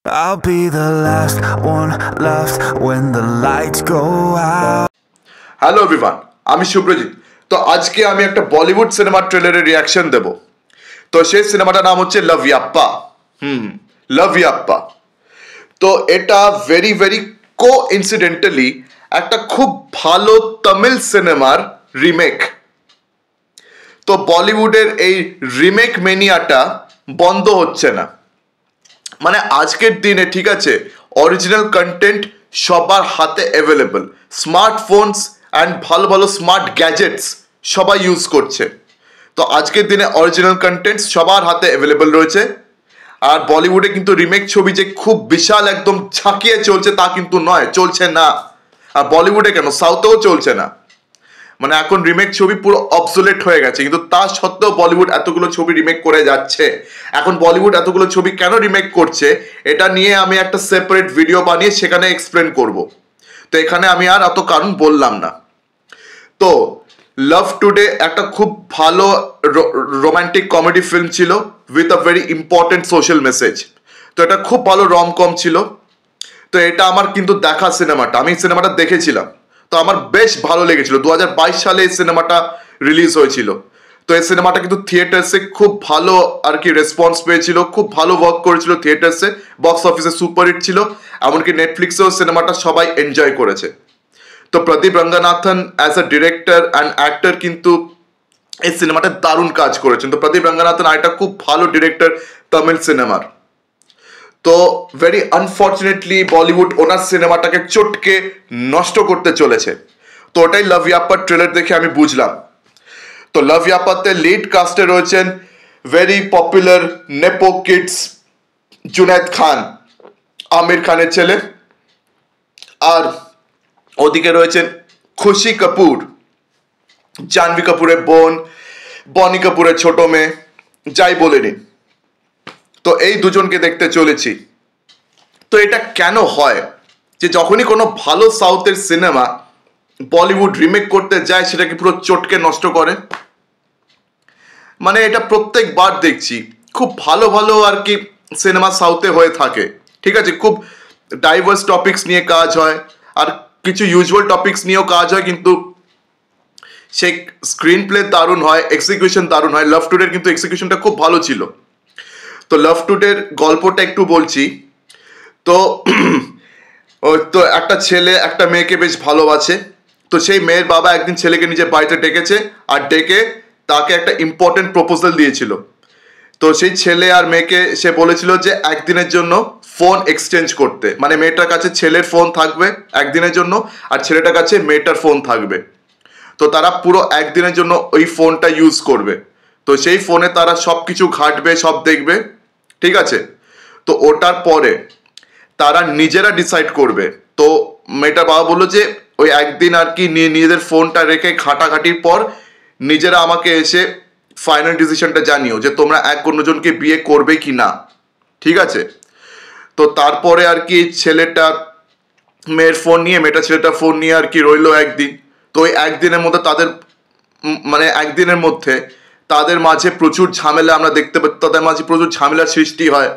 I'll be the last one left when the lights go out. Hello everyone, আমি শুভ্রজিৎ। তো আজকে আমি একটা বলিউড সিনেমার ট্রেলারের রিয়াকশন দেব। তো সেই সিনেমাটার নাম হচ্ছে লাভ ইয়াপ্পা। লাভ ইয়াপ্পা। তো এটা ভেরি ভেরি কোইন্সিডেন্টালি একটা খুব ভালো তামিল সিনেমার রিমেক। তো বলিউডের এই রিমেক মেনিয়াটা বন্ধ হচ্ছে না। মানে আজকের দিনে ঠিক আছে, অরিজিনাল কন্টেন্ট সবার হাতে অ্যাভেলেবল, স্মার্টফোনস অ্যান্ড ভালো ভালো স্মার্ট গ্যাজেটস সবাই ইউজ করছে। তো আজকের দিনে অরিজিনাল কন্টেন্ট সবার হাতে অ্যাভেলেবল রয়েছে। আর বলিউডে কিন্তু রিমেক ছবি যে খুব বিশাল একদম ঝাঁকিয়ে চলছে তা কিন্তু নয়, চলছে না। আর বলিউডে কেন, সাউথেও চলছে না। মানে এখন রিমেক ছবি পুরো অবসোলেট হয়ে গেছে, কিন্তু তা সত্ত্বেও বলিউড এতগুলো ছবি রিমেক করে যাচ্ছে। এখন বলিউড এতগুলো ছবি কেন রিমেক করছে এটা নিয়ে আমি একটা সেপারেট ভিডিও বানিয়ে সেখানে এক্সপ্লেন করব। তো এখানে আমি আর অত কারণ বললাম না। তো লাভ টুডে একটা খুব ভালো রোমান্টিক কমেডি ফিল্ম ছিল with a very important social message. তো এটা খুব ভালো রমকম ছিল। তো এটা আমার কিন্তু দেখা সিনেমাটা, আমি সিনেমাটা দেখেছিলাম। তো আমার বেশ ভালো লেগেছিল। 2022 সালে এই সিনেমাটা রিলিজ হয়েছিল। তো এই সিনেমাটা কিন্তু থিয়েটার্সে খুব ভালো আর কি রেসপন্স পেয়েছিল, খুব ভালো ওয়ার্ক করেছিল থিয়েটার্সে, বক্স অফিসে সুপারহিট ছিল। এমনকি নেটফ্লিক্সেও সিনেমাটা সবাই এনজয় করেছে। তো Pradeep Ranganathan as a director and actor কিন্তু এই সিনেমাটা দারুণ কাজ করেছেন। তো প্রদীপ রঙ্গনাথন আরেকটা খুব ভালো ডিরেক্টর তামিল সিনেমার। তো ভেরি আনফর্চুনেটলি বলিউড ওনার সিনেমাটাকে চটকে নষ্ট করতে চলেছে। তো ওটাই লাভ ইয়াপ্পার ট্রেলার দেখে আমি বুঝলাম। তো লাভ ইয়াপ্পাতে লিড কাস্টে রয়েছেন very popular nepo kids Junaid Khan, Aamir খানের ছেলে। আর ওদিকে রয়েছেন খুশি কাপুর, জাহ্নবী কাপুরের বোন, বনি কাপুরের ছোট মেয়ে, যাই বলে নিন। তো এই দুজনকে দেখতে চলেছি। তো এটা কেন হয় যে যখনই কোনো ভালো সাউথের সিনেমা বলিউড রিমেক করতে যায় সেটাকে পুরো চটকে নষ্ট করে? মানে এটা প্রত্যেকবার দেখছি। খুব ভালো ভালো আর কি সিনেমা সাউথে হয়ে থাকে, ঠিক আছে, খুব ডাইভার্স টপিকস নিয়ে কাজ হয়, আর কিছু ইউজুয়াল টপিকস নিয়েও কাজ হয়, কিন্তু সেই স্ক্রিন প্লে দারুণ হয়, এক্সিকিউশন দারুণ হয়। লাভ টুডের কিন্তু এক্সিকিউশনটা খুব ভালো ছিল। তো লাভ টুডের গল্পটা একটু বলছি। তো তো একটা ছেলে একটা মেয়েকে বেশ ভালোবাসে। তো সেই মেয়ের বাবা একদিন ছেলেকে নিজের বাড়িতে ডেকেছে, আর ডেকে তাকে একটা ইম্পর্টেন্ট প্রপোজাল দিয়েছিল। তো সেই ছেলে আর মেয়েকে সে বলেছিল যে একদিনের জন্য ফোন এক্সচেঞ্জ করতে, মানে মেয়েটার কাছে ছেলের ফোন থাকবে একদিনের জন্য, আর ছেলেটার কাছে মেয়েটার ফোন থাকবে। তো তারা পুরো একদিনের জন্য ওই ফোনটা ইউজ করবে। তো সেই ফোনে তারা সব কিছু ঘাঁটবে, সব দেখবে, ঠিক আছে। তো ওটার পরে তারা নিজেরা ডিসাইড করবে। তো মেয়েটার বাবা বললো যে ওই একদিন আর কি নিজেদের ফোনটা রেখে ঘাটাঘাটির পর নিজেরা আমাকে এসে ফাইনাল ডিসিশনটা জানিও যে তোমরা এক অন্যজনকে বিয়ে করবে কি না, ঠিক আছে। তো তারপরে আর কি ছেলেটা মেয়ের ফোন নিয়ে, মেয়েটা ছেলেটা ফোন নিয়ে আর কি রইলো একদিন। তো ওই একদিনের মধ্যে তাদের মানে একদিনের মধ্যে তাদের মাঝে প্রচুর ঝামেলা আমরা দেখতে পাই, তাদের মাঝে প্রচুর ঝামেলার সৃষ্টি হয়,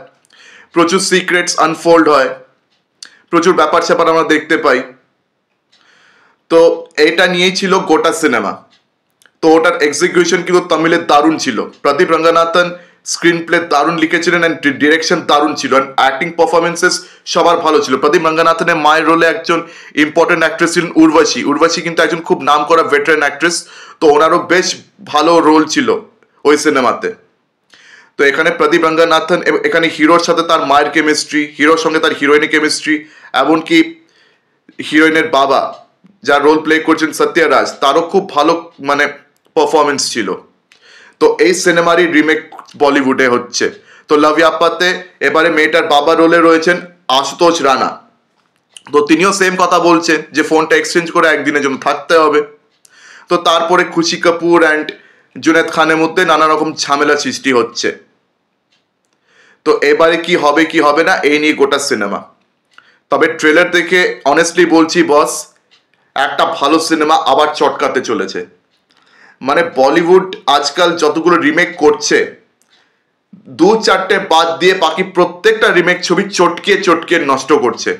প্রচুর সিক্রেটস আনফোল্ড হয়, প্রচুর ব্যাপার স্যাপার আমরা দেখতে পাই। তো এটা নিয়েই ছিল গোটা সিনেমা। তো ওটার এক্সিকিউশন কিন্তু তামিলের দারুণ ছিল। প্রদীপ রঙ্গনাথন স্ক্রিন প্লে দারুণ লিখেছিলেন, অ্যান্ড ডিরেকশন দারুণ ছিল, অ্যান্ড অ্যাক্টিং পারফরমেন্সেস সবার ভালো ছিল। প্রদীপ রঙ্গনাথনের মায়ের রোলে একজন ইম্পর্টেন্ট অ্যাক্ট্রেস ছিলেন উর্বশী। উর্বশী কিন্তু একজন খুব নাম করা ভেটারেন অ্যাক্ট্রেস। তো ওনারও বেশ ভালো রোল ছিল ওই সিনেমাতে। তো এখানে প্রদীপ রঙ্গনাথন এখানে হিরোর সাথে তার মায়ের কেমিস্ট্রি, হিরোর সঙ্গে তার হিরোইনের কেমিস্ট্রি, এমনকি হিরোইনের বাবা যার রোল প্লে করছেন সত্যরাজ, তারও খুব ভালো মানে পারফরমেন্স ছিল। তো এই সিনেমারই রিমেক বলিউডে হচ্ছে। তো লাভ ইয়াপ্পাতে এবারে মেয়েটার বাবা রোলে রয়েছেন আশুতোষ রানা। তো তিনিও সেম কথা বলছেন যে ফোনটা এক্সচেঞ্জ করে একদিনের জন্য থাকতে হবে। তো তারপরে খুশি কাপুর অ্যান্ড জুনায়েদ খানের মধ্যে নানা রকম ঝামেলা সৃষ্টি হচ্ছে। তো এবারে কি হবে কি হবে না এই নিয়ে গোটা সিনেমা। তবে ট্রেলার দেখে অনেস্টলি বলছি বস, একটা ভালো সিনেমা আবার চটকাতে চলেছে। মানে বলিউড আজকাল যতগুলো রিমেক করছে 2-4টে বাদ দিয়ে বাকি প্রত্যেকটা রিমেক ছবি চটকিয়ে নষ্ট করছে।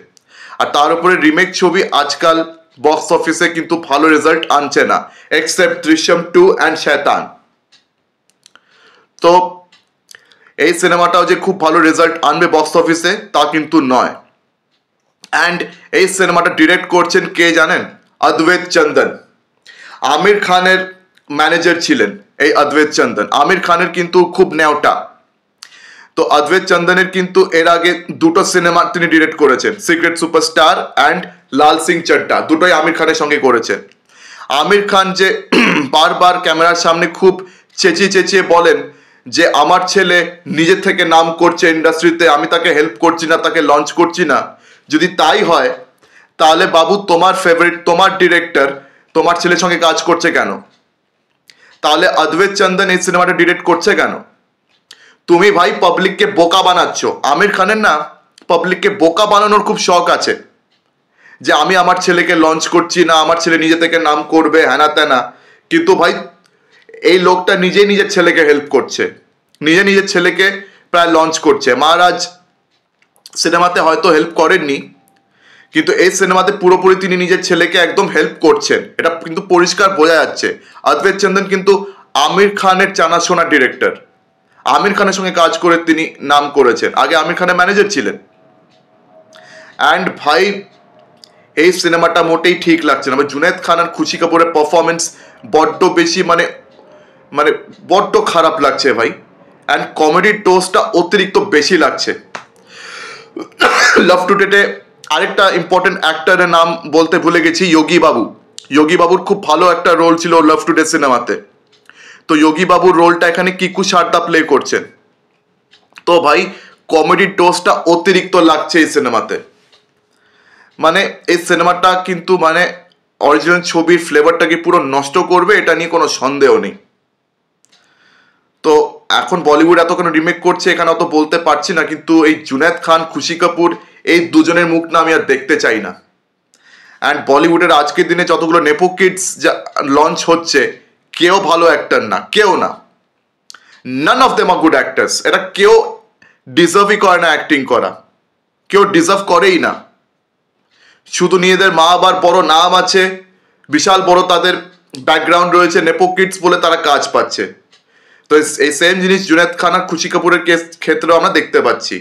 আর তার উপরে রিমেক ছবি আজকাল বক্স অফিসে কিন্তু ভালো রেজাল্ট আনছে না, এক্সেপ্ট দৃশ্যম 2 অ্যান্ড শয়তান। তো এই সিনেমাটাও যে খুব ভালো রেজাল্ট আনবে বক্স অফিসে তা কিন্তু নয়। অ্যান্ড এই সিনেমাটা ডিরেক্ট করছেন কে জানেন? অদ্বৈত চন্দন। আমির খানের ম্যানেজার ছিলেন এই অদ্বৈত চন্দন। আমির খানের কিন্তু খুব নেওটা। তো অদ্বৈত চন্দনের কিন্তু এর আগে দুটো সিনেমা তিনি ডিরেক্ট করেছেন, সিক্রেট সুপারস্টার অ্যান্ড লাল সিং চাড্ডা, দুটোই আমির খানের সঙ্গে করেছেন। আমির খান যে বারবার ক্যামেরার সামনে খুব চেঁচিয়ে বলেন যে আমার ছেলে নিজের থেকে নাম করছে ইন্ডাস্ট্রিতে, আমি তাকে হেল্প করছি না, তাকে লঞ্চ করছি না। যদি তাই হয় তাহলে বাবু তোমার ফেভারিট, তোমার ডিরেক্টর তোমার ছেলের সঙ্গে কাজ করছে কেন? তাহলে অদ্বৈত চন্দন এই সিনেমাটা ডিরেক্ট করছে কেন? তুমি ভাই পাবলিককে বোকা বানাচ্ছ। আমির খানের না পাবলিককে বোকা বানানোর খুব শখ আছে, যে আমি আমার ছেলেকে লঞ্চ করছি না, আমার ছেলে নিজে থেকে নাম করবে, হ্যানা ত্যানা। কিন্তু ভাই এই লোকটা নিজেই নিজের ছেলেকে হেল্প করছে, নিজের ছেলেকে প্রায় লঞ্চ করছে। মহারাজ সিনেমাতে হয়তো হেল্প করেননি, কিন্তু এই সিনেমাতে পুরোপুরি তিনি নিজের ছেলেকে একদম হেল্প করছেন, এটা কিন্তু পরিষ্কার বোঝা যাচ্ছে। অদ্বৈত চন্দন কিন্তু আমির খানের জানাশোনা ডিরেক্টর, আমির খানের সঙ্গে কাজ করে তিনি নাম করেছেন, আগে আমির খানের ম্যানেজার ছিলেন। অ্যান্ড ভাই এই সিনেমাটা মোটেই ঠিক লাগছে না। জুনেদ খান আর খুশি কাপুরের পারফরমেন্স বড্ড বেশি মানে বড্ড খারাপ লাগছে ভাই। অ্যান্ড কমেডির ডোজটা অতিরিক্ত বেশি লাগছে। লাভ টু ডেটে আরেকটা ইম্পর্টেন্ট অ্যাক্টরের নাম বলতে ভুলে গেছি, যোগী বাবু। যোগী বাবুর খুব ভালো একটা রোল ছিল লাভ টু ডে সিনেমাতে। তো যোগী বাবুর রোলটা এখানে কিকু সারদা প্লে করছেন। তো ভাই কমেডির ডোজটা অতিরিক্ত লাগছে এই সিনেমাতে। মানে এই সিনেমাটা কিন্তু মানে অরিজিনাল ছবির ফ্লেভারটাকে পুরো নষ্ট করবে, এটা নিয়ে কোনো সন্দেহ নেই। তো এখন বলিউড এত কোনো রিমেক করছে এখানে অত বলতে পারছি না, কিন্তু এই জুনেদ খান খুশি কাপুর এই দুজনের মুখ না আমি আর দেখতে চাই না। অ্যান্ড বলিউডের আজকের দিনে যতগুলো নেপো কিডস যা লঞ্চ হচ্ছে, কেউ ভালো অ্যাক্টর না, কেউ না। None of them are good actors. এটা কেউ ডিজার্ভই করে না অ্যাক্টিং করা, কেউ ডিজার্ভ করেই না। শুধু নিজেদের মা বাবার বড় নাম আছে, বিশাল বড় তাদের ব্যাকগ্রাউন্ড রয়েছে, নেপো কিডস বলে তারা কাজ পাচ্ছে। তো এই সেম জিনিস জুনেদ খান আর খুশি কাপুরের ক্ষেত্রেও আমরা দেখতে পাচ্ছি।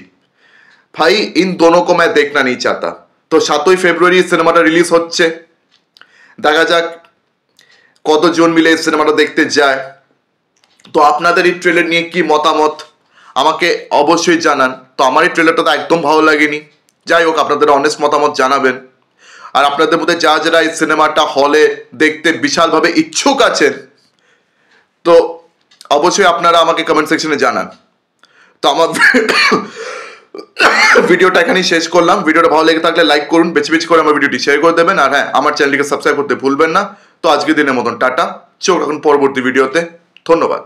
ভাই ইন দোনো কো मैं देखना नहीं चाहता। তো 7ই ফেব্রুয়ারি সিনেমাটা রিলিজ হচ্ছে, দেখা যাক কতজন মিলে এই সিনেমাটা দেখতে যায়। তো আপনাদের এই ট্রেলার নিয়ে কি মতামত আমাকে অবশ্যই জানান। তো আমার এই ট্রেলারটা তো একদম ভালো লাগেনি, যাই হোক আপনাদের অনেস্ট মতামত জানাবেন। আর আপনাদের মধ্যে যারা এই সিনেমাটা হলে দেখতে বিশালভাবে ইচ্ছুক আছেন, তো অবশ্যই আপনারা আমাকে কমেন্ট সেকশনে জানান। তো আমার ভিডিওটা এখানেই শেষ করলাম। ভিডিওটা ভালো লেগে থাকলে লাইক করুন, বেশি করে আমার ভিডিওটি শেয়ার করে দেবেন। আর হ্যাঁ, আমার চ্যানেলটিকে সাবস্ক্রাইব করতে ভুলবেন না। তো আজকের দিনের মতন টাটা, চোখ রাখুন পরবর্তী ভিডিওতে। ধন্যবাদ।